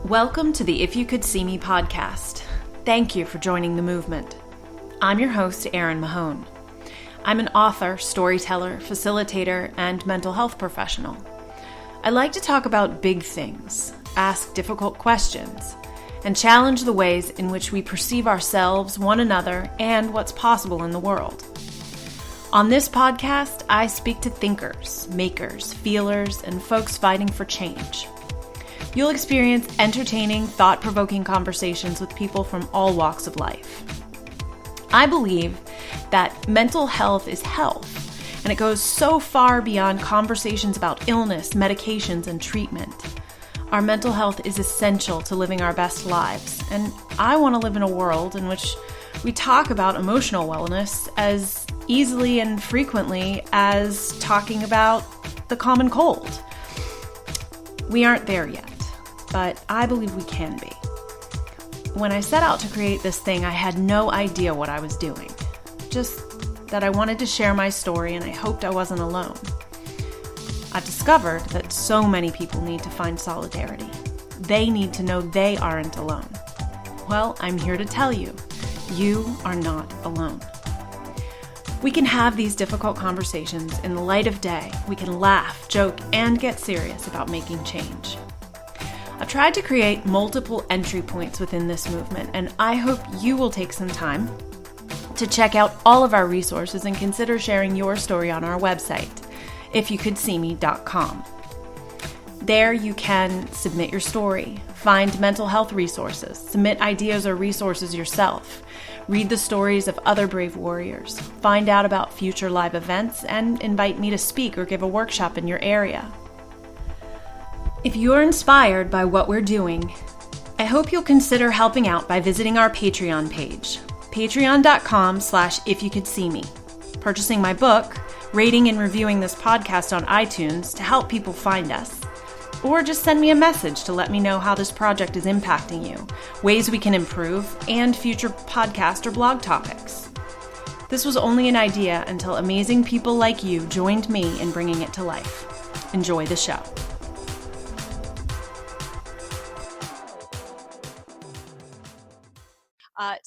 Welcome to the If You Could See Me podcast. Thank you for joining the movement. I'm your host, Erin Mahone. I'm an author, storyteller, facilitator, and mental health professional. I like to talk about big things, ask difficult questions, and challenge the ways in which we perceive ourselves, one another, and what's possible in the world. On this podcast, I speak to thinkers, makers, feelers, and folks fighting for change. You'll experience entertaining, thought-provoking conversations with people from all walks of life. I believe that mental health is health, and it goes so far beyond conversations about illness, medications, and treatment. Our mental health is essential to living our best lives, and I want to live in a world in which we talk about emotional wellness as easily and frequently as talking about the common cold. We aren't there yet, but I believe we can be. When I set out to create this thing, I had no idea what I was doing. Just that I wanted to share my story and I hoped I wasn't alone. I've discovered that so many people need to find solidarity. They need to know they aren't alone. Well, I'm here to tell you, you are not alone. We can have these difficult conversations in the light of day. We can laugh, joke, and get serious about making change. I've tried to create multiple entry points within this movement, and I hope you will take some time to check out all of our resources and consider sharing your story on our website, ifyoucouldseeme.com. There you can submit your story, find mental health resources, submit ideas or resources yourself, read the stories of other brave warriors, find out about future live events, and invite me to speak or give a workshop in your area. If you're inspired by what we're doing, I hope you'll consider helping out by visiting our Patreon page, patreon.com/ifyoucouldseeme, purchasing my book, rating and reviewing this podcast on iTunes to help people find us, or just send me a message to let me know how this project is impacting you, ways we can improve, and future podcast or blog topics. This was only an idea until amazing people like you joined me in bringing it to life. Enjoy the show.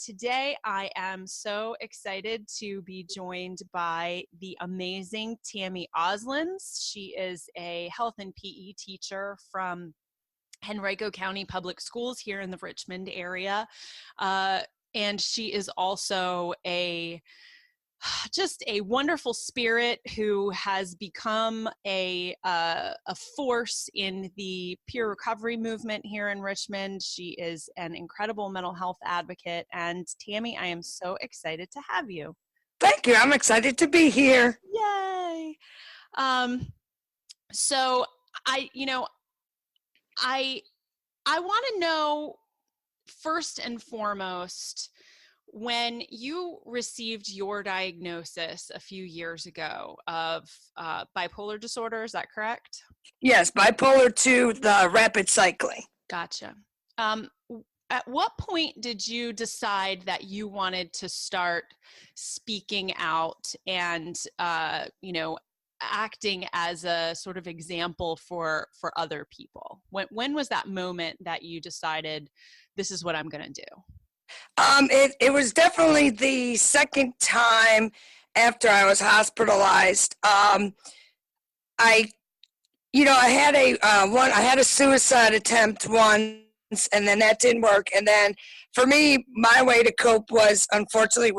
Today, I am so excited to be joined by the amazing Tammy Ozolins. She is a health and PE teacher from Henrico County Public Schools here in the Richmond area. And she is also just a wonderful spirit who has become a force in the peer recovery movement here in Richmond. She is an incredible mental health advocate. And Tammy, I am so excited to have you. Thank you. I'm excited to be here. Yay. So I want to know first and foremost, when you received your diagnosis a few years ago of bipolar disorder, is that correct? Yes, bipolar 2, the rapid cycling. Gotcha. At what point did you decide that you wanted to start speaking out and, acting as a sort of example for other people? When was that moment that you decided, this is what I'm going to do? It was definitely the second time after I was hospitalized. I had a suicide attempt once, and then that didn't work. And then for me, my way to cope was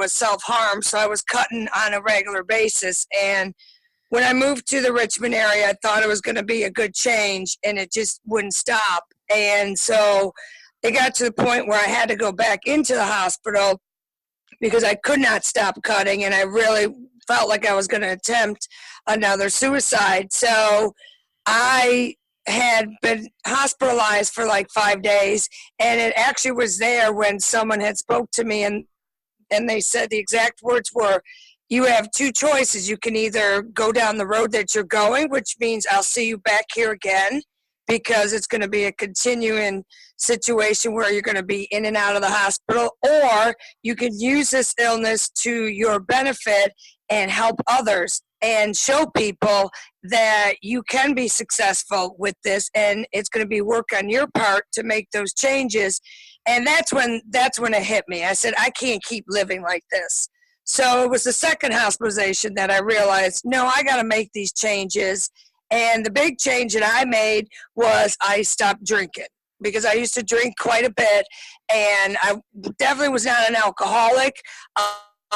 self-harm. So I was cutting on a regular basis. And when I moved to the Richmond area, I thought it was going to be a good change, and it just wouldn't stop. And so it got to the point where I had to go back into the hospital because I could not stop cutting, and I really felt like I was going to attempt another suicide. So I had been hospitalized for like 5 days, and it actually was there when someone had spoke to me, and they said the exact words were, you have two choices. You can either go down the road that you're going, which means I'll see you back here again, because it's going to be a continuing situation where you're going to be in and out of the hospital, or you can use this illness to your benefit and help others. and show people that you can be successful with this, and it's going to be work on your part to make those changes. And that's when it hit me. I said, I can't keep living like this. So it was the second hospitalization that I realized, no, I got to make these changes. And the big change that I made was I stopped drinking, because I used to drink quite a bit, and I definitely was not an alcoholic.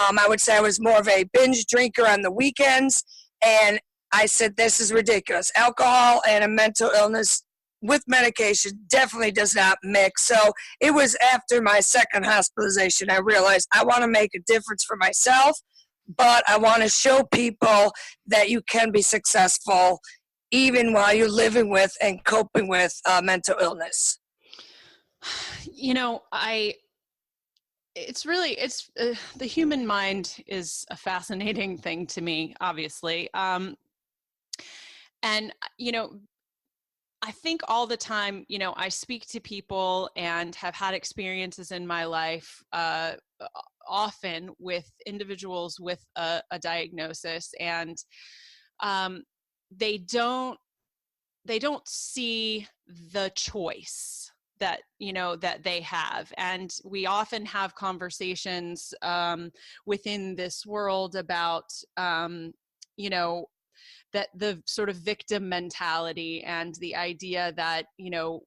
I would say I was more of a binge drinker on the weekends, and I said, this is ridiculous. Alcohol and a mental illness with medication definitely does not mix. So it was after my second hospitalization, I realized I want to make a difference for myself, but I want to show people that you can be successful even while you're living with and coping with mental illness. You know, the human mind is a fascinating thing to me, obviously. And, you know, I think all the time, you know, I speak to people and have had experiences in my life, often with individuals with a diagnosis, and they don't see the choice that, you know, that they have. And we often have conversations within this world about, you know, that the sort of victim mentality and the idea that, you know,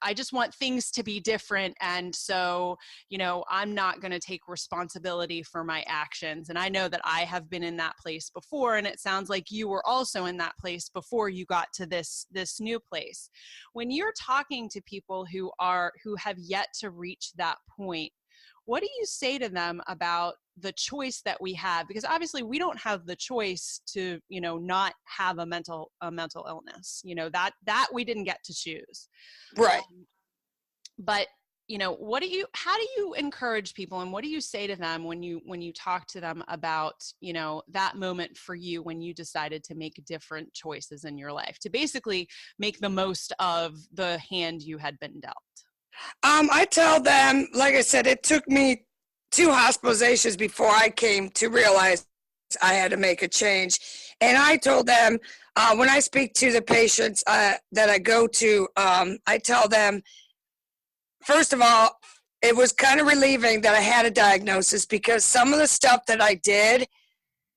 I just want things to be different. And so, you know, I'm not going to take responsibility for my actions. And I know that I have been in that place before. And it sounds like you were also in that place before you got to this new place. When you're talking to people who have yet to reach that point, what do you say to them about the choice that we have? Because obviously we don't have the choice to, you know, not have a mental illness, you know, that we didn't get to choose. Right. But, you know, how do you encourage people, and what do you say to them when you talk to them about, you know, that moment for you when you decided to make different choices in your life to basically make the most of the hand you had been dealt? I tell them, like I said, it took me 2 hospitalizations before I came to realize I had to make a change. And I told them, when I speak to the patients that I go to, I tell them, first of all, it was kind of relieving that I had a diagnosis, because some of the stuff that I did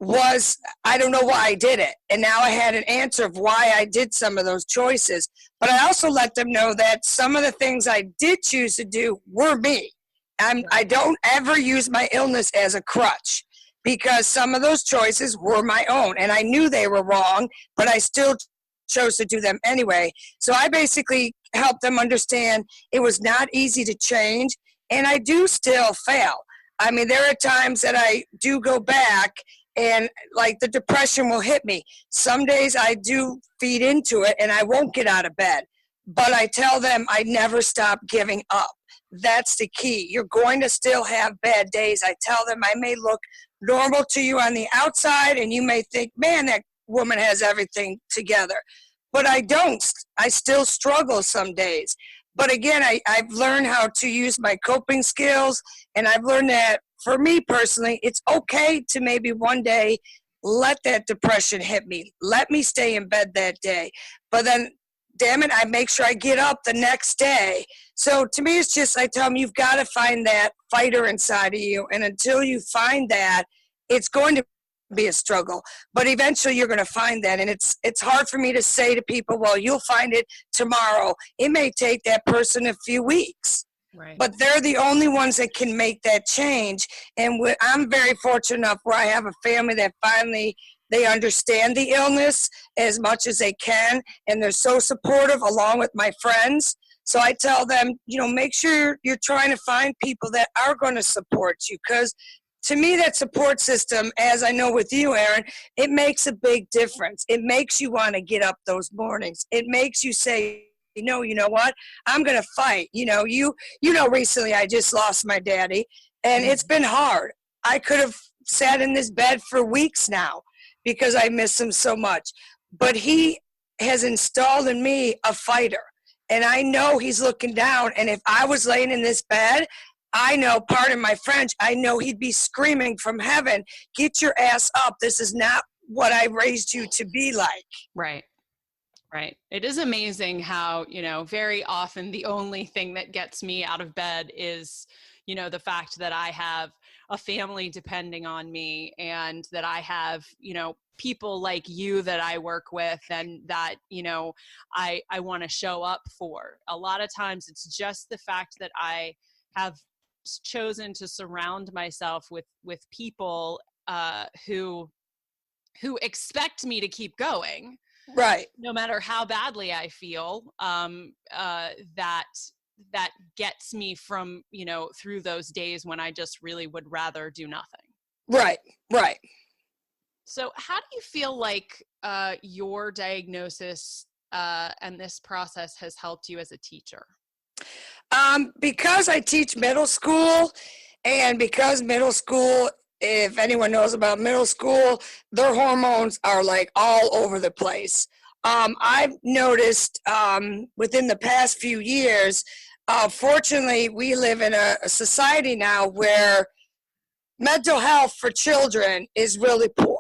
was, I don't know why I did it. And now I had an answer of why I did some of those choices. But I also let them know that some of the things I did choose to do were me. I don't ever use my illness as a crutch, because some of those choices were my own. And I knew they were wrong, but I still chose to do them anyway. So I basically helped them understand it was not easy to change. And I do still fail. I mean, there are times that I do go back, and like the depression will hit me. Some days I do feed into it and I won't get out of bed. But I tell them I never stop giving up. That's the key. You're going to still have bad days. I tell them I may look normal to you on the outside, and you may think, man, that woman has everything together. But I don't. I still struggle some days. But again, I've learned how to use my coping skills, and I've learned that for me personally, it's okay to maybe one day let that depression hit me. Let me stay in bed that day. But then, damn it, I make sure I get up the next day. So to me, it's just, I tell them, you've got to find that fighter inside of you. And until you find that, it's going to be a struggle. But eventually you're going to find that. And it's hard for me to say to people, well, you'll find it tomorrow. It may take that person a few weeks. Right. But they're the only ones that can make that change. And I'm very fortunate enough where I have a family that finally, they understand the illness as much as they can, and they're so supportive, along with my friends. So I tell them, you know, make sure you're trying to find people that are going to support you, because to me, that support system, as I know with you, Erin, it makes a big difference. It makes you want to get up those mornings. It makes you say, you know what? I'm going to fight. You know, recently I just lost my daddy, and it's been hard. I could have sat in this bed for weeks now because I miss him so much. But he has installed in me a fighter, and I know he's looking down. And if I was laying in this bed, I know, pardon my French, I know he'd be screaming from heaven, get your ass up. This is not what I raised you to be like. Right. Right. It is amazing how, very often the only thing that gets me out of bed is, the fact that I have a family depending on me, and that I have, people like you that I work with, and that, I want to show up for. A lot of times it's just the fact that I have chosen to surround myself with people who expect me to keep going. Right. No matter how badly I feel, that gets me from, through those days when I just really would rather do nothing. Right. Right. So how do you feel like your diagnosis and this process has helped you as a teacher? Because I teach middle school, and because middle school, if anyone knows about middle school, their hormones are like all over the place. I've noticed within the past few years, fortunately, we live in a society now where mental health for children is really poor.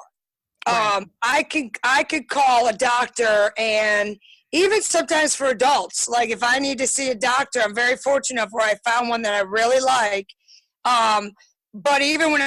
Right. I could call a doctor, and even sometimes for adults, like if I need to see a doctor, I'm very fortunate enough where I found one that I really like. But even when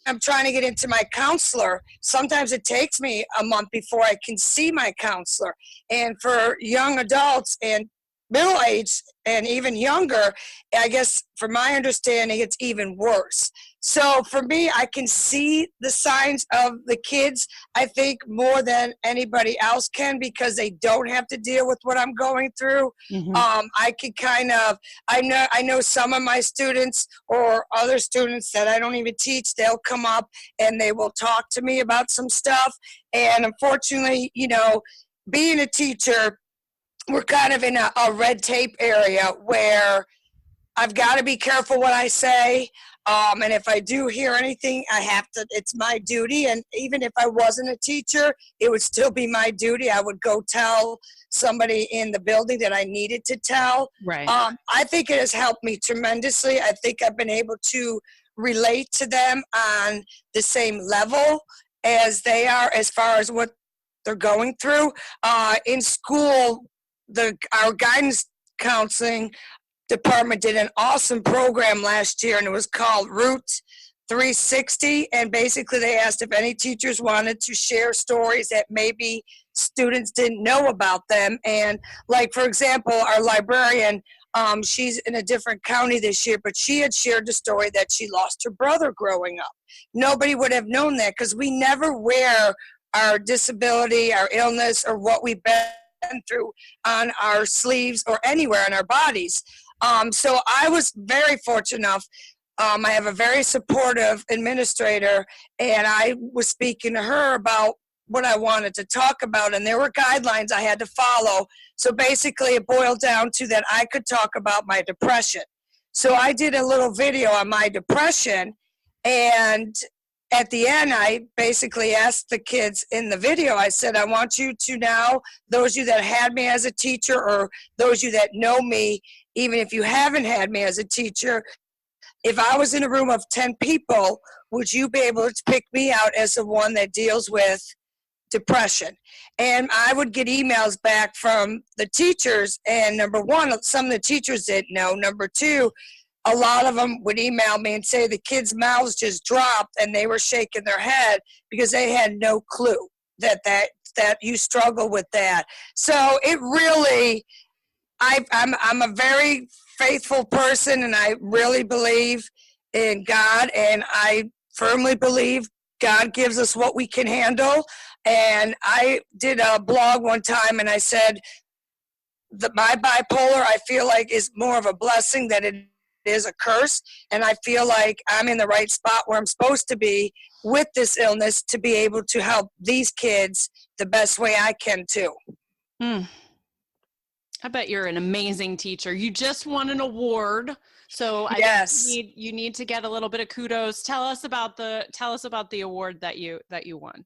I'm trying to get into my counselor, sometimes it takes me a month before I can see my counselor. And for young adults and middle age and even younger, I guess from my understanding, it's even worse. So for me, I can see the signs of the kids, I think, more than anybody else can, because they don't have to deal with what I'm going through. Mm-hmm. I can kind of, I know some of my students or other students that I don't even teach, they'll come up and they will talk to me about some stuff. And unfortunately, being a teacher, we're kind of in a red tape area where I've got to be careful what I say. And if I do hear anything, I have to, it's my duty. And even if I wasn't a teacher, it would still be my duty. I would go tell somebody in the building that I needed to tell. Right. I think it has helped me tremendously. I think I've been able to relate to them on the same level as they are as far as what they're going through. In school, our guidance counseling department did an awesome program last year, and it was called Route 360. And basically, they asked if any teachers wanted to share stories that maybe students didn't know about them. And, like, for example, our librarian, she's in a different county this year, but she had shared the story that she lost her brother growing up. Nobody would have known that because we never wear our disability, our illness, or what we've been through on our sleeves or anywhere on our bodies. So I was very fortunate enough. I have a very supportive administrator, and I was speaking to her about what I wanted to talk about, and there were guidelines I had to follow. So basically, it boiled down to that I could talk about my depression. So I did a little video on my depression, and at the end, I basically asked the kids in the video, I said, I want you to now, those of you that had me as a teacher, or those of you that know me, even if you haven't had me as a teacher, if I was in a room of 10 people, would you be able to pick me out as the one that deals with depression? And I would get emails back from the teachers, and number one, some of the teachers didn't know. Number two, a lot of them would email me and say the kids' mouths just dropped and they were shaking their head because they had no clue that you struggle with that. So it really, I'm a very faithful person, and I really believe in God, and I firmly believe God gives us what we can handle. And I did a blog one time, and I said that my bipolar, I feel like, is more of a blessing than it is a curse, and I feel like I'm in the right spot where I'm supposed to be with this illness to be able to help these kids the best way I can too. I bet you're an amazing teacher. You just won an award, so I Yes. guess you need to get a little bit of kudos. Tell us about the award that you won.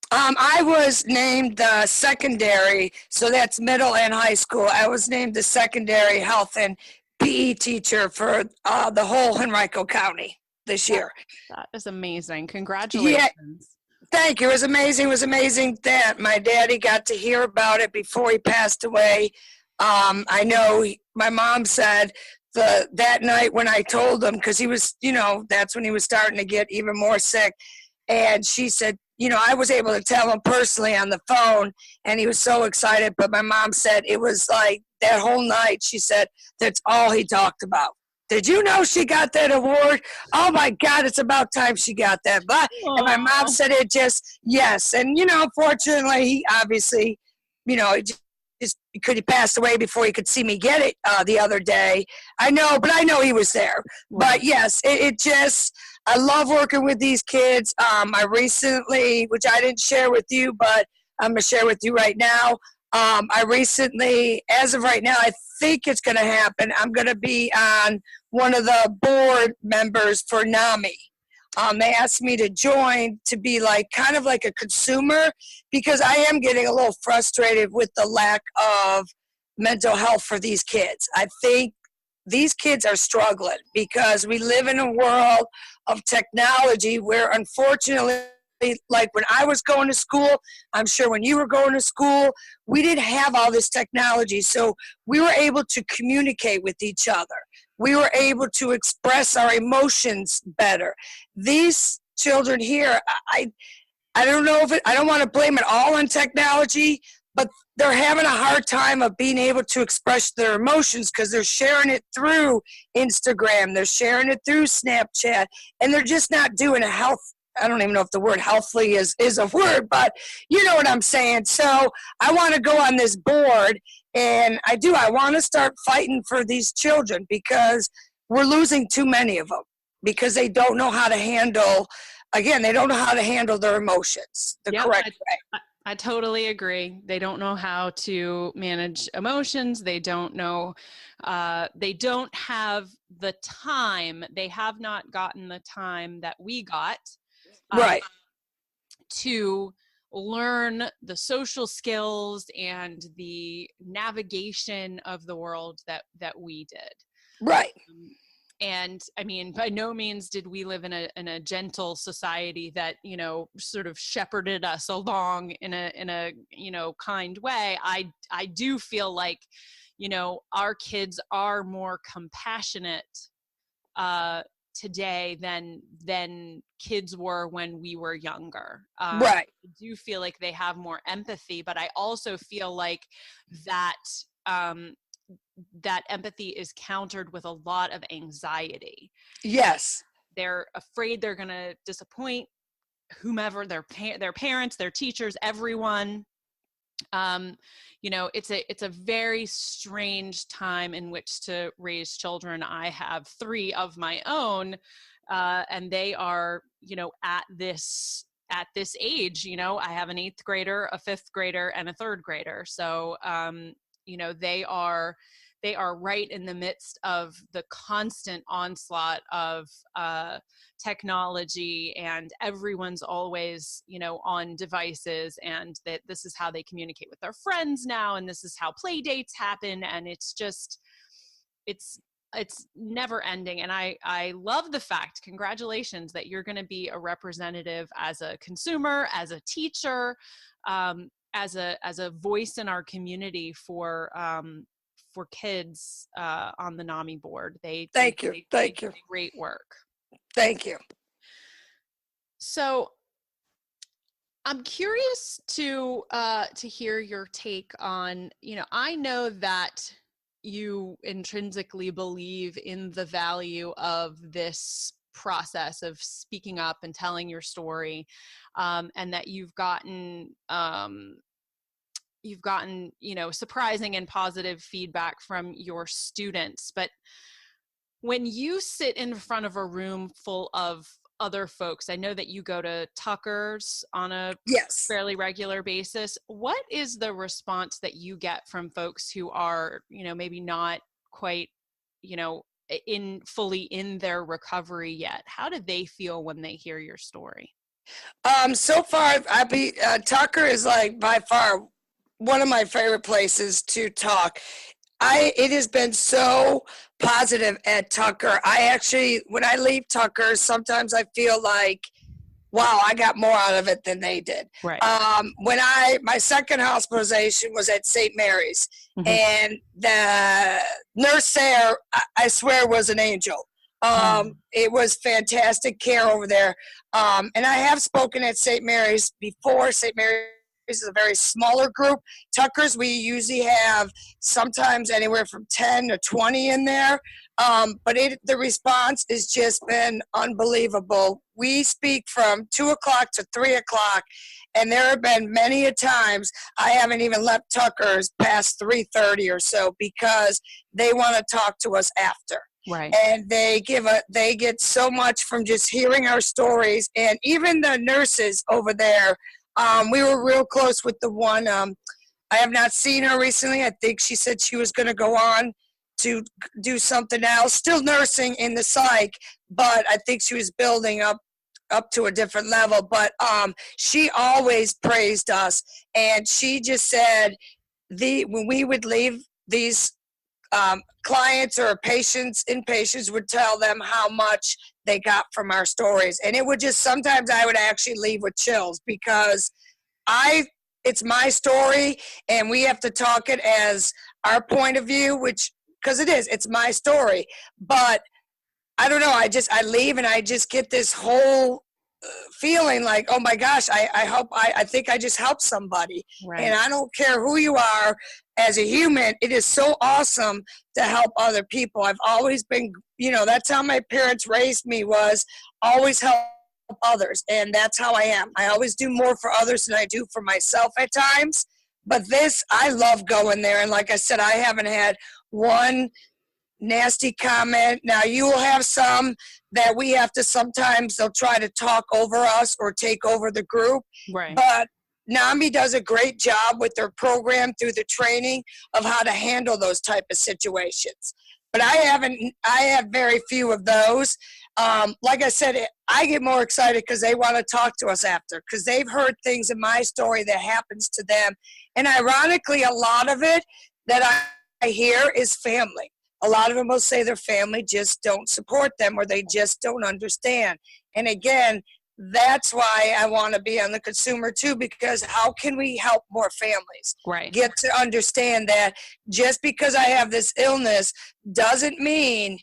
I was named the secondary, so that's middle and high school. I was named the secondary health and PE teacher for the whole Henrico County this year. That is amazing. Congratulations. Thank you. It was amazing. It was amazing that my daddy got to hear about it before he passed away. I know my mom said that night when I told him, because he was, that's when he was starting to get even more sick. And she said, I was able to tell him personally on the phone, and he was so excited. But my mom said it was like that whole night, she said, that's all he talked about. Did you know she got that award? Oh my God, it's about time she got that. But and my mom said it just, yes. And, fortunately, he obviously, because he passed away before he could see me get it the other day. I know he was there. Right. But yes, it just, I love working with these kids. I recently, which I didn't share with you, but I'm going to share with you right now. I recently, as of right now, I think it's going to happen. I'm going to be on one of the board members for NAMI. They asked me to join to be kind of like a consumer, because I am getting a little frustrated with the lack of mental health for these kids. I think these kids are struggling because we live in a world of technology where, unfortunately, like when I was going to school, I'm sure when you were going to school, we didn't have all this technology. So we were able to communicate with each other. We were able to express our emotions better. These children here, I don't know I don't want to blame it all on technology, but they're having a hard time of being able to express their emotions because they're sharing it through Instagram, they're sharing it through Snapchat, and they're just not doing I don't even know if the word healthily is a word, but you know what I'm saying. So I want to go on this board, and I want to start fighting for these children because we're losing too many of them because they don't know how to handle, they don't know how to handle their emotions the correct way. I totally agree. They don't know how to manage emotions. They don't know, they don't have the time. They have not gotten the time that we got. Right. To learn the social skills and the navigation of the world that we did. Right. And I mean, by no means did we live in a gentle society that, sort of shepherded us along in a kind way. I do feel like, our kids are more compassionate today than kids were when we were younger. Right. I do feel like they have more empathy, but I also feel like that that empathy is countered with a lot of anxiety. Yes. They're afraid they're going to disappoint whomever, their parents, their teachers, everyone. It's a very strange time in which to raise children. I have 3 of my own, and they are, at this age. I have an 8th grader, a 5th grader, and a 3rd grader. So, they are right in the midst of the constant onslaught of technology, and everyone's always, on devices, and that this is how they communicate with their friends now, and this is how play dates happen, and it's never ending. And I love the fact, congratulations, that you're going to be a representative as a consumer, as a teacher, as a voice in our community for kids on the NAMI board. Thank you. Great work. Thank you. So I'm curious to hear your take on, I know that you intrinsically believe in the value of this process of speaking up and telling your story, and that you've gotten surprising and positive feedback from your students. But when you sit in front of a room full of other folks, I know that you go to Tucker's on a fairly regular basis. What is the response that you get from folks who are, maybe not quite, fully in their recovery yet? How do they feel when they hear your story? So far, Tucker is by far one of my favorite places to talk. It has been so positive at Tucker. I actually, when I leave Tucker, sometimes I feel like wow, I got more out of it than they did. Right. When my second hospitalization was at St. Mary's, and the nurse there, I swear, was an angel. It was fantastic care over there. And I have spoken at St. Mary's before. St. Mary's is a very smaller group. Tucker's, we usually have sometimes anywhere from 10 to 20 in there. But the response has just been unbelievable. We speak from 2 o'clock to 3 o'clock, and there have been many a times I haven't even left Tucker's past 3:30 or so because they want to talk to us after. Right. And they get so much from just hearing our stories. And even the nurses over there, we were real close with the one. I have not seen her recently. I think she said she was going to go on to do something else, still nursing in the psych, but I think she was building up to a different level. But she always praised us, and she just said when we would leave these clients or inpatients would tell them how much they got from our stories. And it would just, sometimes I would actually leave with chills because it's my story and we have to talk it as our point of view, because it's my story. But I don't know, I leave and I just get this whole feeling like, oh my gosh, I think I just helped somebody. Right. And I don't care who you are as a human, it is so awesome to help other people. I've always been, that's how my parents raised me, was always help others. And that's how I am. I always do more for others than I do for myself at times. But I love going there. And like I said, I haven't had one nasty comment. Now you will have some that we have to, sometimes they'll try to talk over us or take over the group. Right. But NAMI does a great job with their program through the training of how to handle those type of situations. But I have very few of those. Like I said, I get more excited because they want to talk to us after, because they've heard things in my story that happens to them. And ironically, a lot of it that I hear is family. A lot of them will say their family just don't support them or they just don't understand. And again, that's why I want to be on the consumer too, because how can we help more families get to understand that just because I have this illness doesn't mean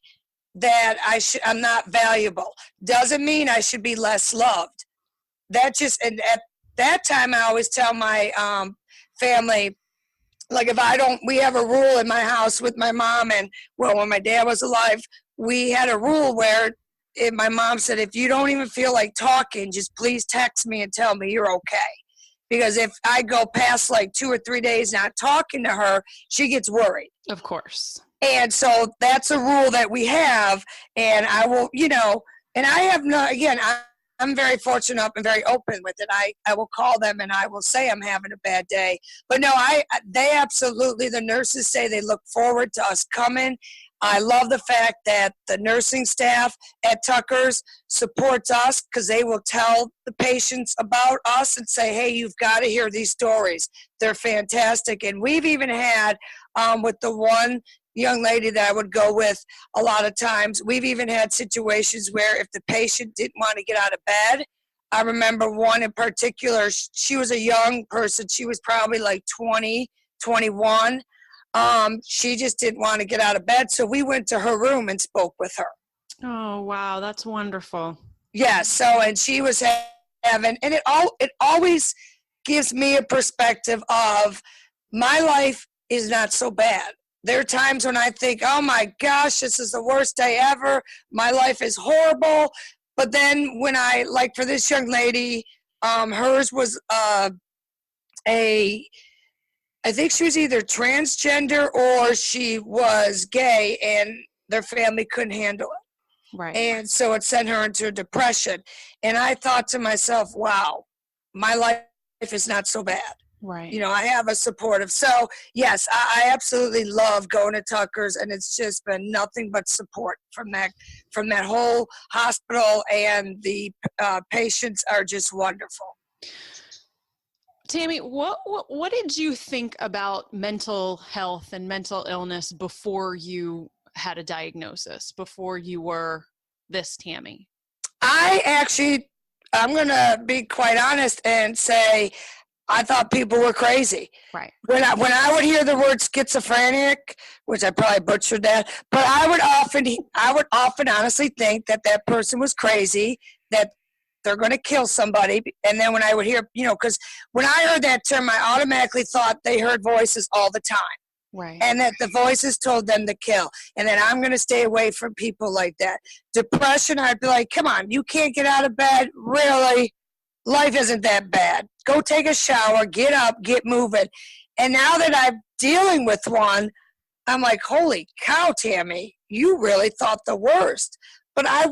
that I'm not valuable, doesn't mean I should be less loved. And at that time, I always tell my family, like we have a rule in my house with my mom, and when my dad was alive, we had a rule where my mom said, if you don't even feel like talking, just please text me and tell me you're okay. Because if I go past like 2 or 3 days not talking to her, she gets worried. Of course. And so that's a rule that we have. And I will, and I have I'm very fortunate and very open with it. I will call them and I will say I'm having a bad day. But no, they absolutely, the nurses say they look forward to us coming. I love the fact that the nursing staff at Tucker's supports us, because they will tell the patients about us and say, hey, you've got to hear these stories. They're fantastic. And we've even had, with the one young lady that I would go with a lot of times, we've even had situations where if the patient didn't want to get out of bed, I remember one in particular, she was a young person. She was probably like 20, 21. She just didn't want to get out of bed. So we went to her room and spoke with her. Oh, wow. That's wonderful. Yeah. So, and she was having, and it always gives me a perspective of my life is not so bad. There are times when I think, oh my gosh, this is the worst day ever. My life is horrible. But then when like for this young lady, hers was I think she was either transgender or she was gay, and their family couldn't handle it. Right. And so it sent her into a depression. And I thought to myself, wow, my life is not so bad. Right. I have a supportive. So yes, I absolutely love going to Tucker's, and it's just been nothing but support from that whole hospital, and the patients are just wonderful. Tammy, what did you think about mental health and mental illness before you had a diagnosis, before you were this Tammy? I I'm going to be quite honest and say I thought people were crazy. Right. When I would hear the word schizophrenic, which I probably butchered that, but I would often honestly think that that person was crazy, that they're going to kill somebody. And then when I would hear, because when I heard that term, I automatically thought they heard voices all the time. Right. And that the voices told them to kill. And then I'm going to stay away from people like that. Depression, I'd be like, come on, you can't get out of bed? Really? Life isn't that bad. Go take a shower, get up, get moving. And now that I'm dealing with one, I'm like, holy cow, Tammy, you really thought the worst. But I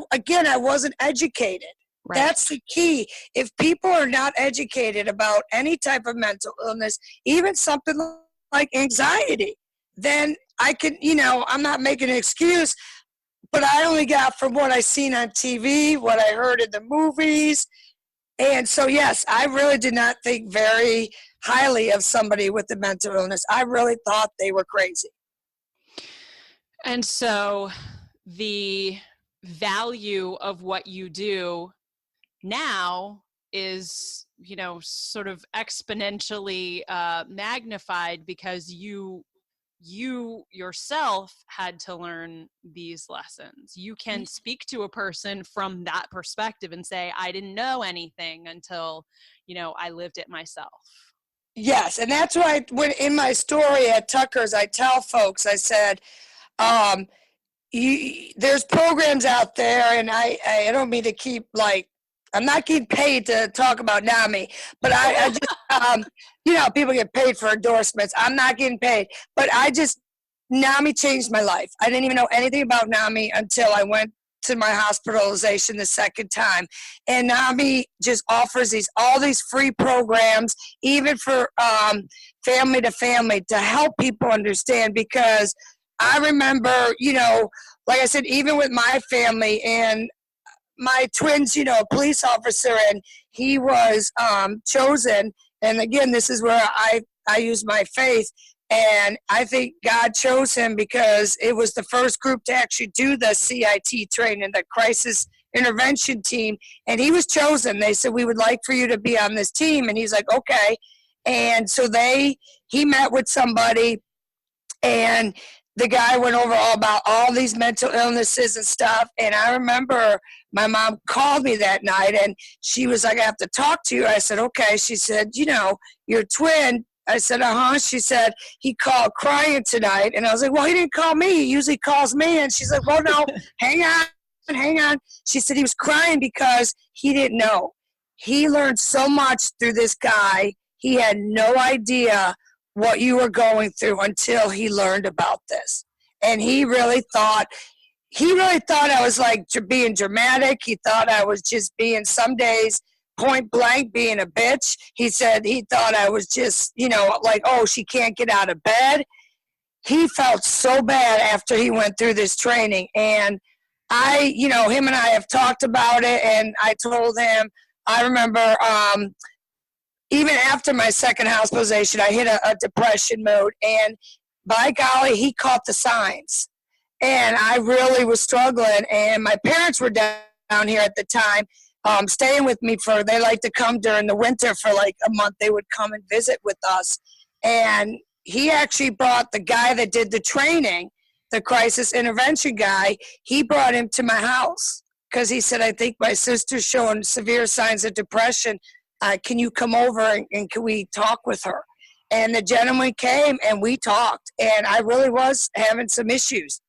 wasn't educated. Right. That's the key. If people are not educated about any type of mental illness, even something like anxiety, then I can, I'm not making an excuse, but I only got from what I seen on TV, what I heard in the movies. And so, yes, I really did not think very highly of somebody with a mental illness. I really thought they were crazy. And so the value of what you do now is, sort of exponentially magnified because you yourself had to learn these lessons. You can speak to a person from that perspective and say, I didn't know anything until, I lived it myself. Yes, and that's why when in my story at Tucker's, I tell folks, I said, there's programs out there, and I don't mean to keep I'm not getting paid to talk about NAMI, but I just, people get paid for endorsements. I'm not getting paid, but NAMI changed my life. I didn't even know anything about NAMI until I went to my hospitalization the second time. And NAMI just offers all these free programs, even for family to family, to help people understand, because I remember, like I said, even with my family and my twins, a police officer, and he was chosen. And again, this is where I use my faith. And I think God chose him because it was the first group to actually do the CIT training, the crisis intervention team. And he was chosen. They said, we would like for you to be on this team. And he's like, okay. And so he met with somebody, and the guy went over all about all these mental illnesses and stuff. And I remember my mom called me that night, and she was like, I have to talk to you. I said, okay. She said, your twin. I said, uh-huh. She said, he called crying tonight. And I was like, well, he didn't call me. He usually calls me. And she's like, well, no, hang on. She said he was crying because he didn't know. He learned so much through this guy. He had no idea what you were going through until he learned about this. And he really thought I was like being dramatic. He thought I was just being, some days, point blank, being a bitch. He said he thought I was just, like, oh, she can't get out of bed. He felt so bad after he went through this training. And him and I have talked about it, and I told him, I remember, even after my second hospitalization, I hit a depression mode, and by golly, he caught the signs. And I really was struggling, and my parents were down here at the time, staying with me they like to come during the winter for like a month. They would come and visit with us. And he actually brought the guy that did the training, the crisis intervention guy, he brought him to my house because he said, I think my sister's showing severe signs of depression. Can you come over and can we talk with her? And the gentleman came and we talked, and I really was having some issues.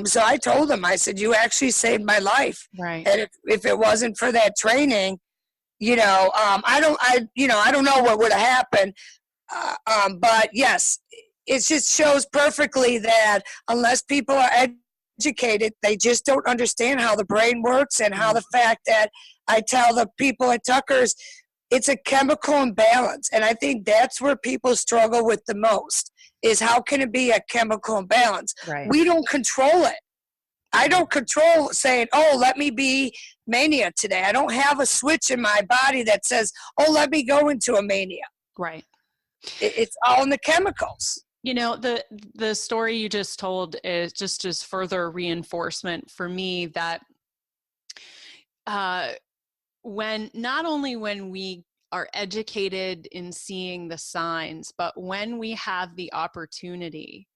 So I told him, I said, you actually saved my life. Right. And if it wasn't for that training, I don't know what would have happened. But yes, it just shows perfectly that unless people are educated, they just don't understand how the brain works, and how the fact that I tell the people at Tucker's, it's a chemical imbalance. And I think that's where people struggle with the most, is how can it be a chemical imbalance? Right. We don't control it. I don't control saying, oh, let me be mania today. I don't have a switch in my body that says, oh, let me go into a mania. Right. It's all in the chemicals. The story you just told is just further reinforcement for me that not only when we are educated in seeing the signs, but when we have the opportunity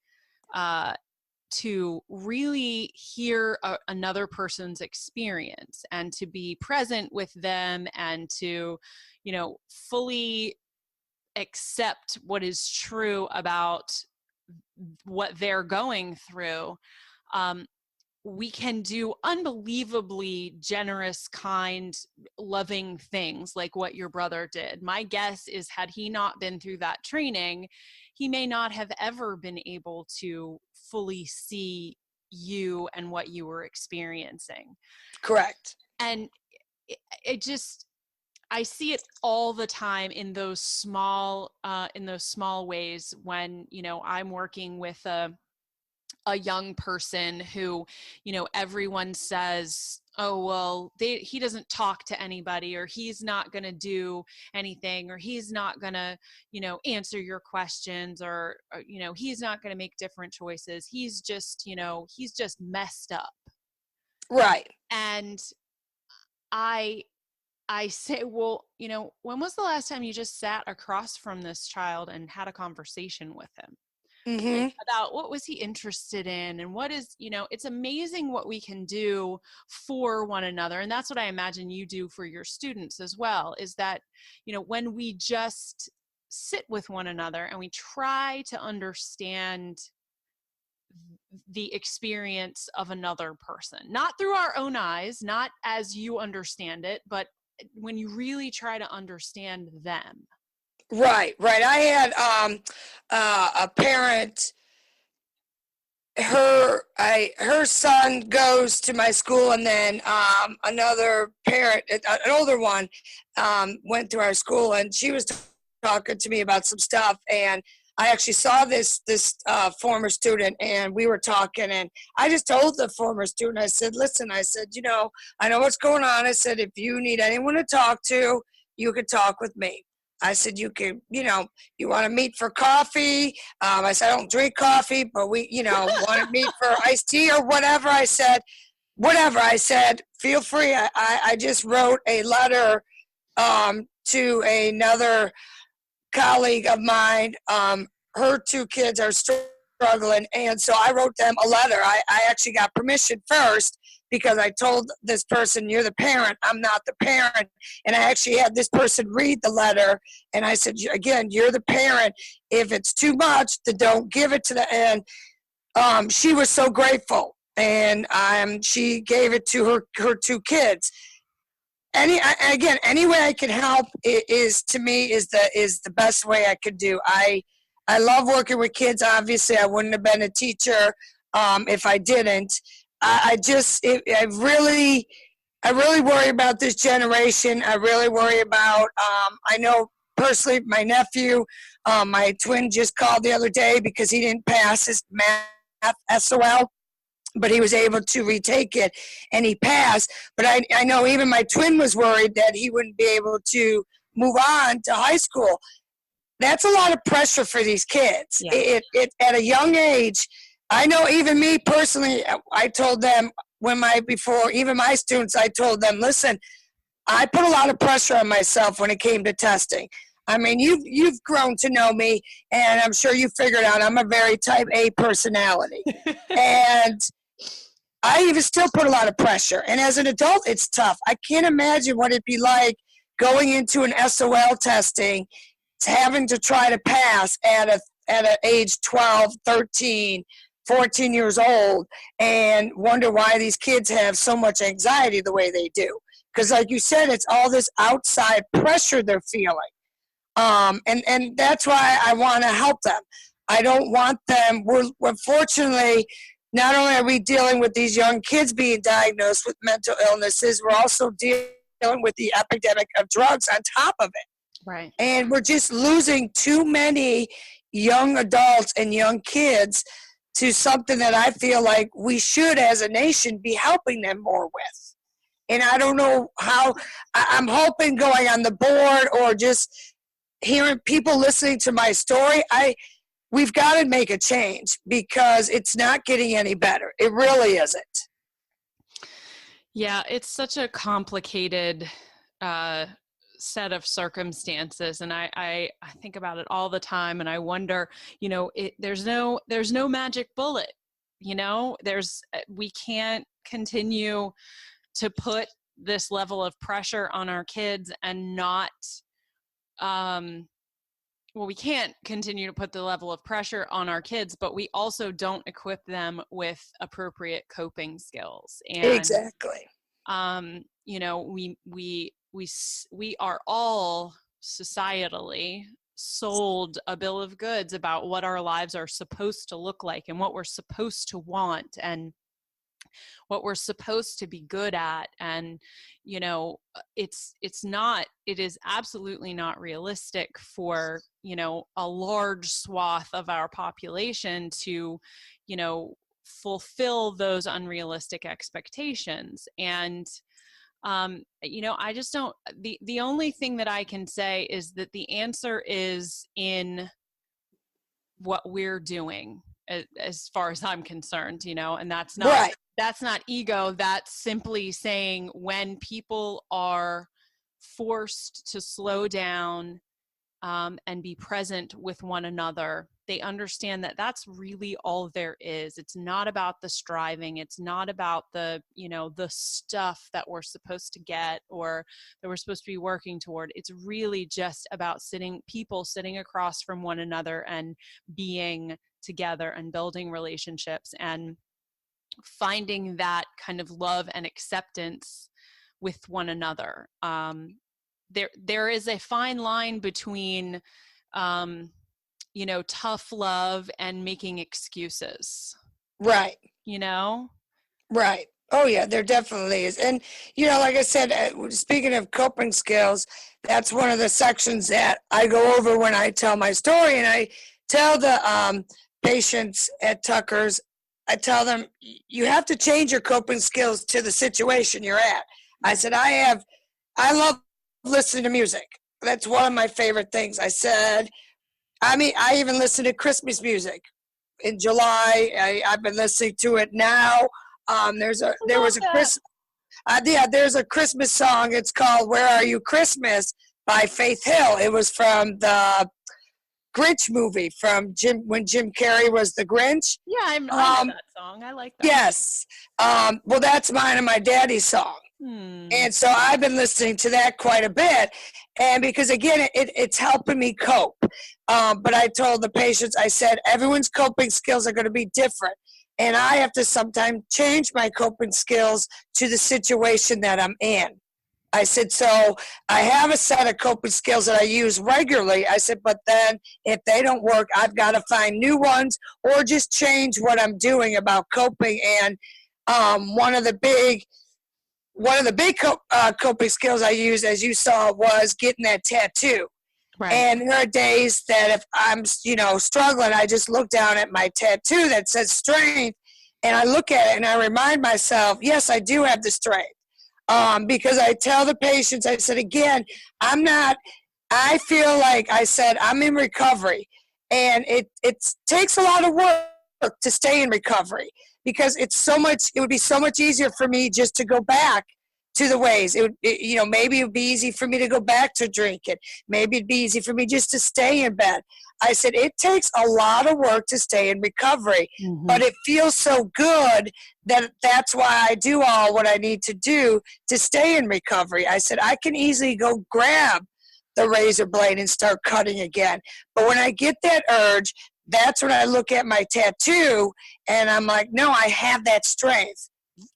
to really hear another person's experience and to be present with them and to, fully accept what is true about what they're going through, we can do unbelievably generous, kind, loving things like what your brother did. My guess is, had he not been through that training, he may not have ever been able to fully see you and what you were experiencing. Correct. And it just, I see it all the time in those small ways when, I'm working with a young person who, everyone says, oh, well, he doesn't talk to anybody, or he's not going to do anything, or he's not going to, answer your questions, or he's not going to make different choices. He's just, he's just messed up. Right. And I say, well, when was the last time you just sat across from this child and had a conversation with him? Mm-hmm. About what was he interested in, and what is, it's amazing what we can do for one another. And that's what I imagine you do for your students as well, is that, when we just sit with one another and we try to understand the experience of another person, not through our own eyes, not as you understand it, but when you really try to understand them. Right. I had a parent. Her son goes to my school, and then another parent, an older one, went to our school, and she was talking to me about some stuff, and I actually saw this former student, and we were talking, and I just told the former student, I said, listen, I said, I know what's going on. I said, if you need anyone to talk to, you could talk with me. I said, you can, you want to meet for coffee? I said, I don't drink coffee, but we, want to meet for iced tea or whatever. I said, whatever. I said, feel free. I just wrote a letter to another colleague of mine. Her two kids are struggling, and so I wrote them a letter. I actually got permission first, because I told this person, you're the parent, I'm not the parent. And I actually had this person read the letter, and I said, again, you're the parent. If it's too much, then don't give it to the end. She was so grateful, and she gave it to her two kids. Any way I can help is to me is the best way I could do. I love working with kids. Obviously, I wouldn't have been a teacher if I didn't. I really worry about this generation. I really worry about, I know personally my nephew, my twin just called the other day because he didn't pass his math SOL, but he was able to retake it and he passed. But I know even my twin was worried that he wouldn't be able to move on to high school. That's a lot of pressure for these kids. Yeah. It at a young age. I know even me personally, I told them even my students, I told them, listen, I put a lot of pressure on myself when it came to testing. I mean, you've grown to know me, and I'm sure you figured out I'm a very type A personality. And I even still put a lot of pressure. And as an adult, it's tough. I can't imagine what it'd be like going into an SOL testing, having to try to pass at an age 12, 13, 14 years old, and wonder why these kids have so much anxiety the way they do. Because like you said, it's all this outside pressure they're feeling. And that's why I want to help them. I don't want them, we're fortunately, not only are we dealing with these young kids being diagnosed with mental illnesses, we're also dealing with the epidemic of drugs on top of it. Right. And we're just losing too many young adults and young kids to something that I feel like we should, as a nation, be helping them more with. And I don't know how. I'm hoping going on the board or just hearing people listening to my story, we've got to make a change, because it's not getting any better. It really isn't. Yeah, it's such a complicated uh, set of circumstances, and I think about it all the time, and I wonder, there's no magic bullet. We can't continue to put this level of pressure on our kids and not we can't continue to put the level of pressure on our kids, but we also don't equip them with appropriate coping skills. And Exactly. we are all societally sold a bill of goods about what our lives are supposed to look like and what we're supposed to want and what we're supposed to be good at. And it is absolutely not realistic for a large swath of our population to fulfill those unrealistic expectations. And I just don't, the only thing that I can say is that the answer is in what we're doing, as far as I'm concerned, and that's not Right. that's not ego. That's simply saying when people are forced to slow down and be present with one another, they understand that that's really all there is. It's not about the striving. It's not about the stuff that we're supposed to get or that we're supposed to be working toward. It's really just about people sitting across from one another and being together and building relationships and finding that kind of love and acceptance with one another. There is a fine line between, tough love and making excuses. Right. Right. Oh, yeah, there definitely is. And, like I said, speaking of coping skills, that's one of the sections that I go over when I tell my story. And I tell the patients at Tucker's, I tell them, you have to change your coping skills to the situation you're at. I said, I love listening to music. That's one of my favorite things. I said, I even listen to Christmas music. In July, I've been listening to it now. There's a Christmas song. It's called "Where Are You Christmas" by Faith Hill. It was from the Grinch movie when Jim Carrey was the Grinch. Yeah, I know that song. I like that. Yes. Well, that's mine and my daddy's song. And so I've been listening to that quite a bit. And because, again, it's helping me cope. But I told the patients, I said, everyone's coping skills are going to be different. And I have to sometimes change my coping skills to the situation that I'm in. I said, so I have a set of coping skills that I use regularly. I said, but then if they don't work, I've got to find new ones or just change what I'm doing about coping. And one of the big coping skills I use, as you saw, was getting that tattoo. Right. And there are days that if I'm, struggling, I just look down at my tattoo that says strength, and I look at it and I remind myself, yes, I do have the strength. Because I tell the patients, I said, again, I feel like I said, I'm in recovery. And it takes a lot of work to stay in recovery because it would be so much easier for me just to go back to the ways. Maybe it would be easy for me to go back to drinking. Maybe it'd be easy for me just to stay in bed. I said, it takes a lot of work to stay in recovery, but it feels so good that's why I do all what I need to do to stay in recovery. I said, I can easily go grab the razor blade and start cutting again. But when I get that urge, that's when I look at my tattoo and I'm like, no, I have that strength.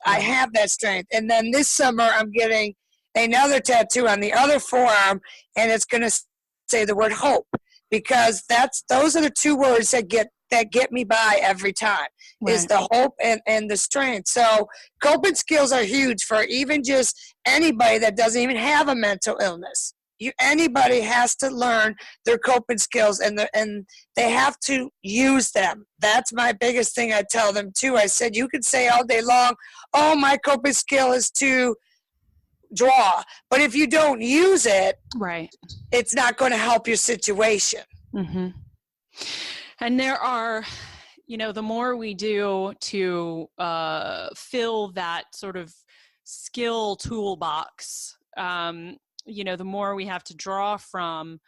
I have that strength. And then this summer I'm getting another tattoo on the other forearm, and it's going to say the word hope, because those are the two words that get me by every time. Right. Is the hope and the strength. So coping skills are huge for even just anybody that doesn't even have a mental illness. Anybody has to learn their coping skills, and they have to use them. That's my biggest thing I tell them too. I said, you could say all day long, oh, my coping skill is to draw. But if you don't use it, right, it's not going to help your situation. Mm-hmm. And there are, the more we do to fill that sort of skill toolbox, the more we have to draw from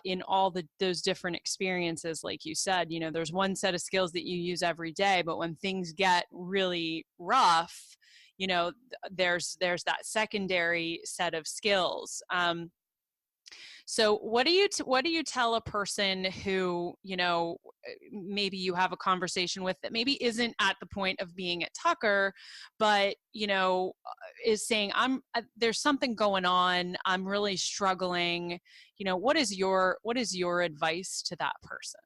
in all those different experiences. Like you said, there's one set of skills that you use every day, but when things get really rough, there's that secondary set of skills. So what do you tell a person who, maybe you have a conversation with that maybe isn't at the point of being at Tucker, but, is saying, there's something going on. I'm really struggling. What is your advice to that person?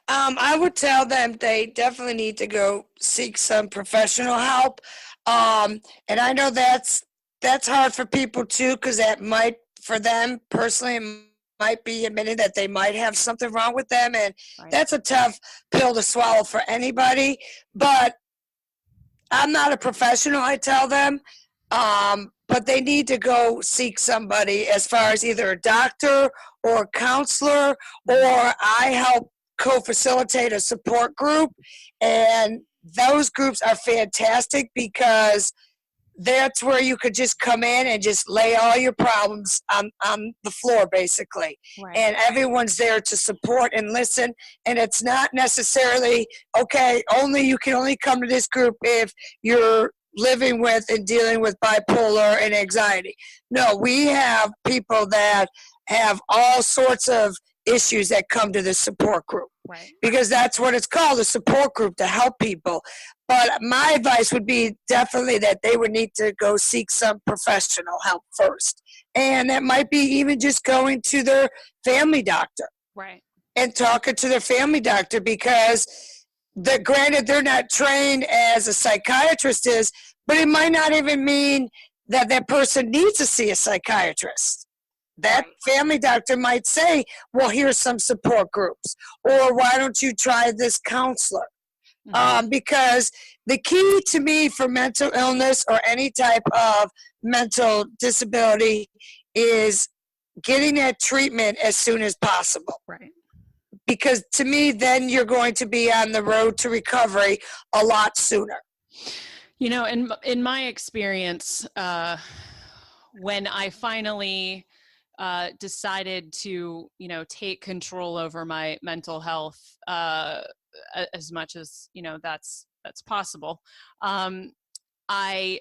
I would tell them they definitely need to go seek some professional help. And I know that's hard for people too, because that might, for them personally, it might be admitting that they might have something wrong with them, and Right. that's a tough pill to swallow for anybody. But I'm not a professional, I tell them. But they need to go seek somebody, as far as either a doctor or a counselor, or I help co-facilitate a support group. And those groups are fantastic because that's where you could just come in and just lay all your problems on the floor, basically. Right. And everyone's there to support and listen. And it's not necessarily, okay, you can only come to this group if you're living with and dealing with bipolar and anxiety. No, we have people that have all sorts of issues that come to the support group. Right. Because that's what it's called, a support group, to help people. But my advice would be definitely that they would need to go seek some professional help first. And that might be even just going to their family doctor. Right. And talking to their family doctor, because granted, they're not trained as a psychiatrist is, but it might not even mean that that person needs to see a psychiatrist. That family doctor might say, well, here's some support groups, or why don't you try this counselor? Because the key to me for mental illness or any type of mental disability is getting that treatment as soon as possible. Right. Because to me, then you're going to be on the road to recovery a lot sooner. In my experience, when I finally decided to, take control over my mental health as much as that's possible, I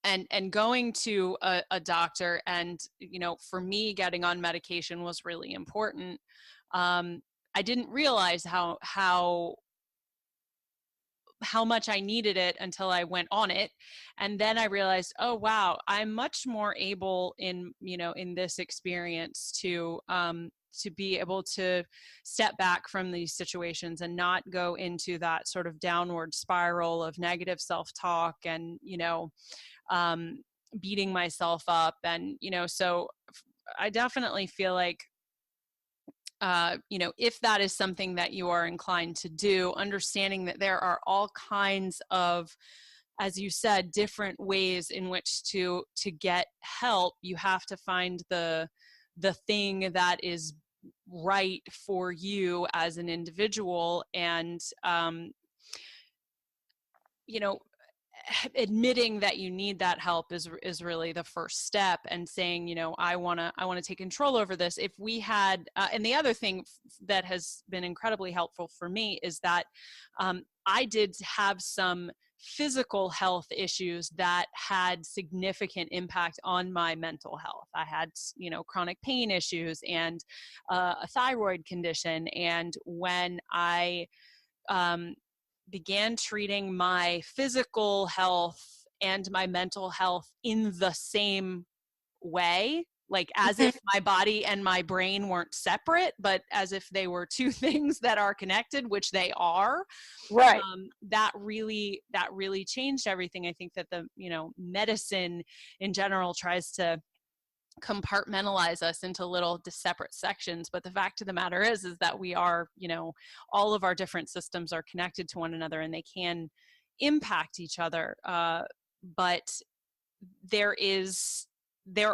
and going to a doctor, and for me, getting on medication was really important. I didn't realize how much I needed it until I went on it. And then I realized, oh, wow, I'm much more able in this experience to be able to step back from these situations and not go into that sort of downward spiral of negative self-talk and, beating myself up. And, so I definitely feel like, if that is something that you are inclined to do, understanding that there are all kinds of, as you said, different ways in which to get help. You have to find the thing that is right for you as an individual, and admitting that you need that help is really the first step, and saying, I want to take control over this. If we had and the other thing that has been incredibly helpful for me is that I did have some physical health issues that had significant impact on my mental health. I had, chronic pain issues and a thyroid condition. And when I began treating my physical health and my mental health in the same way, like as if my body and my brain weren't separate, but as if they were two things that are connected, which they are. Right. That really changed everything. I think that the medicine in general tries to compartmentalize us into little separate sections, but the fact of the matter is that we are, all of our different systems are connected to one another, and they can impact each other, but there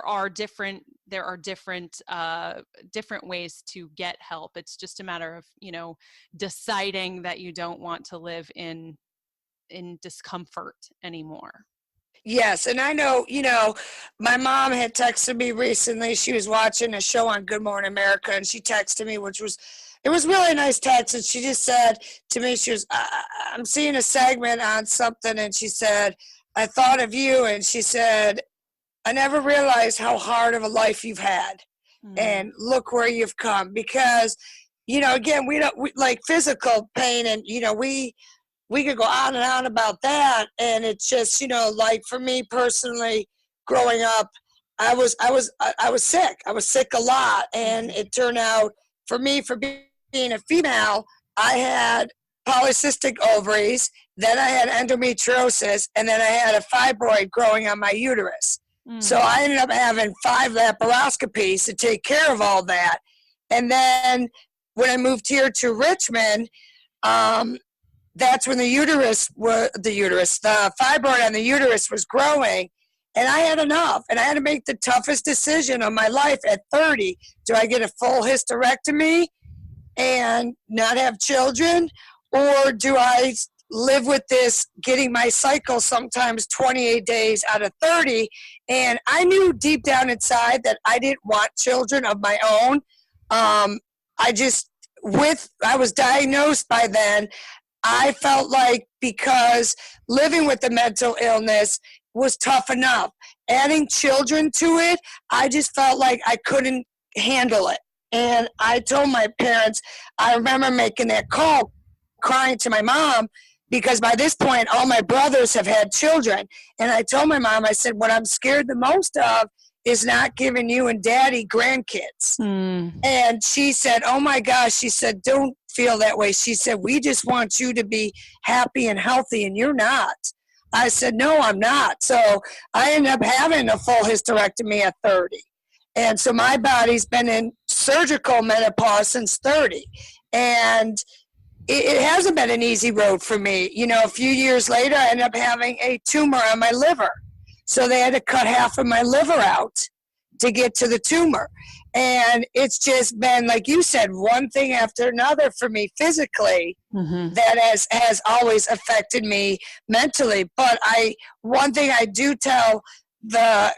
are different ways to get help. It's just a matter of deciding that you don't want to live in discomfort anymore. Yes, and I know, my mom had texted me recently. She was watching a show on Good Morning America, and she texted me, it was really a nice text. And she just said to me, I'm seeing a segment on something, and she said, I thought of you, and she said, I never realized how hard of a life you've had, and look where you've come. Because, again, we like physical pain, and we could go on and on about that. And it's just, like for me personally, growing up, I was sick. I was sick a lot. And it turned out for me, for being a female, I had polycystic ovaries, then I had endometriosis, and then I had a fibroid growing on my uterus. So I ended up having 5 laparoscopies to take care of all that. And then when I moved here to Richmond, that's when the fibroid on the uterus was growing, and I had enough, and I had to make the toughest decision of my life at 30. Do I get a full hysterectomy and not have children, or do I live with this, getting my cycle sometimes 28 days out of 30? And I knew deep down inside that I didn't want children of my own. I was diagnosed by then. I felt like because living with the mental illness was tough enough, adding children to it, I just felt like I couldn't handle it. And I told my parents, I remember making that call, crying to my mom, because by this point, all my brothers have had children. And I told my mom, I said, what I'm scared the most of is not giving you and daddy grandkids. And she said, oh my gosh, she said, don't feel that way. She said, we just want you to be happy and healthy, and you're not. I said, no, I'm not. So I ended up having a full hysterectomy at 30. And so my body's been in surgical menopause since 30. And it hasn't been an easy road for me. A few years later, I ended up having a tumor on my liver. So they had to cut half of my liver out to get to the tumor. And it's just been, like you said, one thing after another for me physically that has always affected me mentally. But one thing I do tell the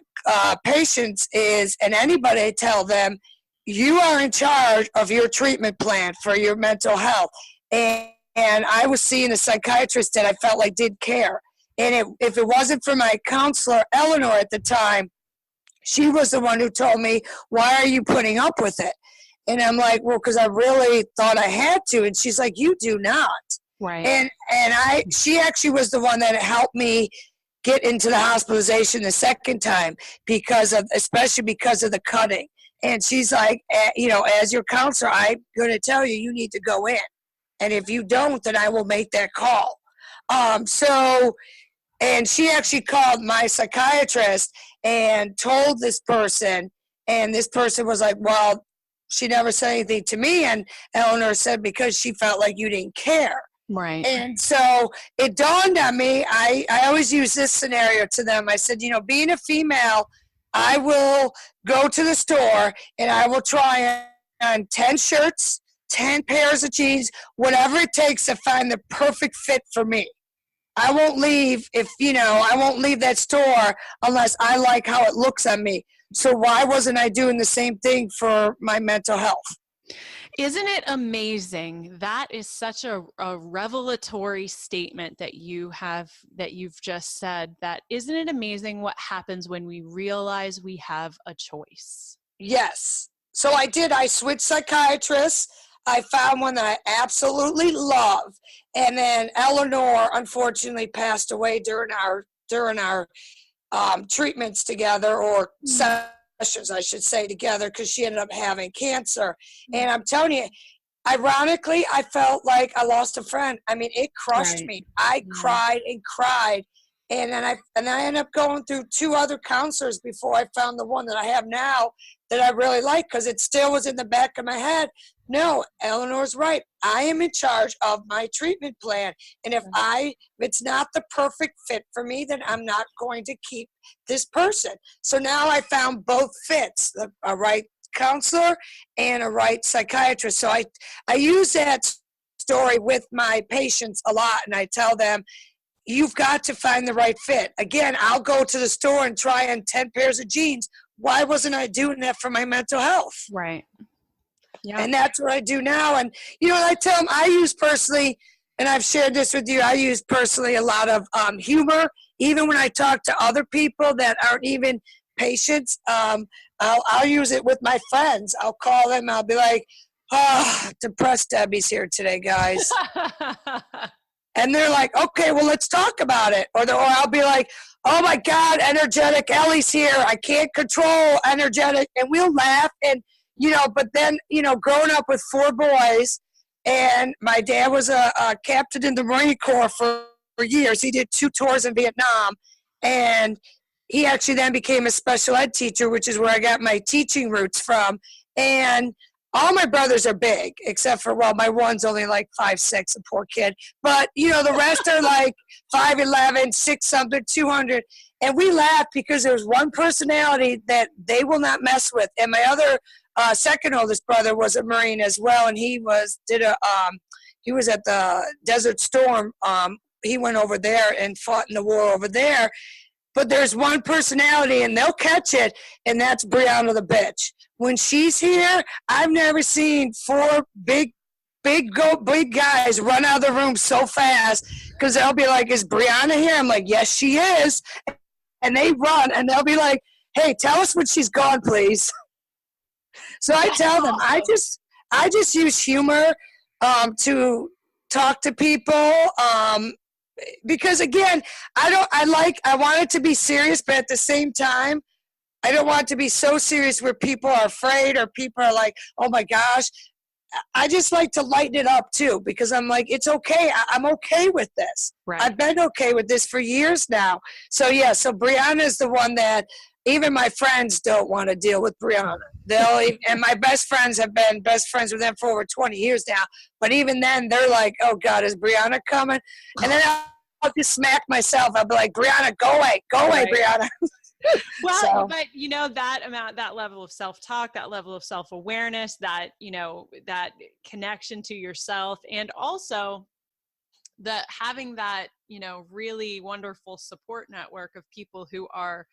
patients is, and anybody I tell them, you are in charge of your treatment plan for your mental health. And I was seeing a psychiatrist that I felt like did care. And if it wasn't for my counselor, Eleanor, at the time, she was the one who told me, why are you putting up with it? And I'm like, well, because I really thought I had to. And she's like, you do not. Right. And she actually was the one that helped me get into the hospitalization the second time, especially because of the cutting. And she's like, as your counselor, I'm going to tell you, you need to go in. And if you don't, then I will make that call. And she actually called my psychiatrist and told this person, and this person was like, well, she never said anything to me. And Eleanor said, because she felt like you didn't care. Right. And so it dawned on me, I always use this scenario to them. I said, being a female, I will go to the store and I will try on 10 shirts, 10 pairs of jeans, whatever it takes to find the perfect fit for me. I won't leave I won't leave that store unless I like how it looks on me. So why wasn't I doing the same thing for my mental health? Isn't it amazing? That is such a revelatory statement that you've just said. That isn't it amazing what happens when we realize we have a choice? Yes. So I switched psychiatrists. I found one that I absolutely love. And then Eleanor unfortunately passed away during our treatments together, or sessions, I should say, together, because she ended up having cancer. And I'm telling you, ironically, I felt like I lost a friend. I mean, it crushed me. I cried and cried. And then I ended up going through 2 other counselors before I found the one that I have now that I really like, because it still was in the back of my head. No, Eleanor's right. I am in charge of my treatment plan. And if it's not the perfect fit for me, then I'm not going to keep this person. So now I found both fits, a right counselor and a right psychiatrist. So I use that story with my patients a lot, and I tell them, you've got to find the right fit. Again, I'll go to the store and try on 10 pairs of jeans. Why wasn't I doing that for my mental health? Right. Yeah. And that's what I do now. And, I tell them I use personally, and I've shared this with you, I use personally a lot of humor. Even when I talk to other people that aren't even patients, I'll use it with my friends. I'll call them. I'll be like, oh, depressed Debbie's here today, guys. And they're like, okay, well, let's talk about it. Or I'll be like, oh, my God, energetic Ellie's here. I can't control energetic. And we'll laugh. And, but then, growing up with 4 boys, and my dad was a captain in the Marine Corps for years. He did 2 tours in Vietnam. And he actually then became a special ed teacher, which is where I got my teaching roots from. And all my brothers are big, except for, my one's only like 5'6", a poor kid. But, the rest are like 5'11", 6-something, 200. And we laugh because there's one personality that they will not mess with. And my other second oldest brother was a Marine as well, and he was at the Desert Storm. He went over there and fought in the war over there. But there's one personality, and they'll catch it, and that's Brianna the bitch. When she's here, I've never seen 4 big guys run out of the room so fast, because they'll be like, is Brianna here? I'm like, yes, she is. And they run, and they'll be like, hey, tell us when she's gone, please. So I tell them, I just use humor to talk to people, because again, I want it to be serious, but at the same time, I don't want it to be so serious where people are afraid or people are like, oh my gosh. I just like to lighten it up too, because I'm like, it's okay. I'm okay with this. Right. I've been okay with this for years now. So yeah, so Brianna is the one that even my friends don't want to deal with Brianna. And my best friends have been best friends with them for over 20 years now. But even then, they're like, oh God, is Brianna coming? And then I'll just smack myself. I'll be like, Brianna, go away, right. Brianna. Well, but that level of self-talk, that level of self-awareness, that, that connection to yourself, and also having that, really wonderful support network of people who are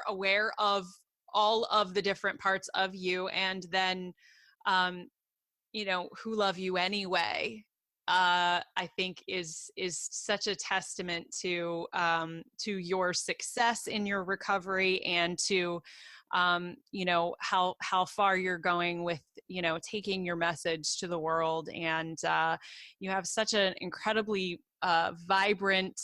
aware of all of the different parts of you, and then, who love you anyway. I think is such a testament to your success in your recovery, and to how far you're going with taking your message to the world. And you have such an incredibly vibrant,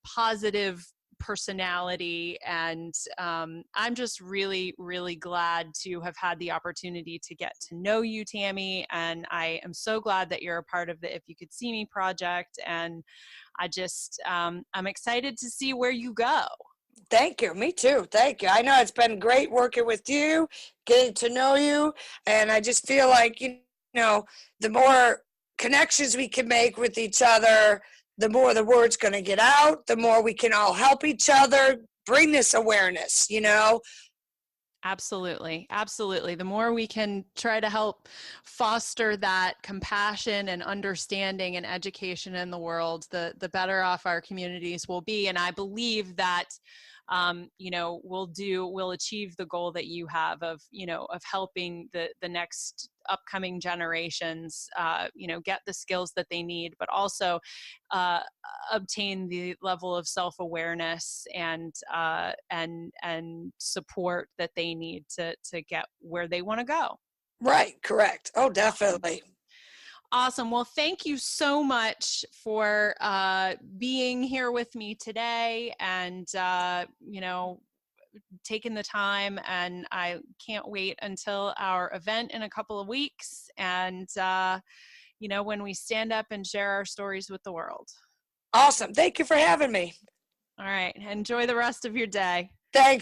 positive personality, and I'm just really, really glad to have had the opportunity to get to know you, Tammy, and I am so glad that you're a part of the If You Could See Me project, and I just I'm excited to see where you go. Thank you. Me too. Thank you. I know it's been great working with you, getting to know you, and I just feel like, the more connections we can make with each other, the more the word's going to get out, the more we can all help each other, bring this awareness, Absolutely. Absolutely. The more we can try to help foster that compassion and understanding and education in the world, the better off our communities will be. And I believe that, we'll achieve the goal that you have of helping the next upcoming generations, get the skills that they need, but also obtain the level of self-awareness and support that they need to get where they want to go. Right. Correct. Oh, definitely. Awesome. Well, thank you so much for being here with me today, and taking the time. And I can't wait until our event in a couple of weeks, and when we stand up and share our stories with the world. Awesome. Thank you for having me. All right. Enjoy the rest of your day. Thanks.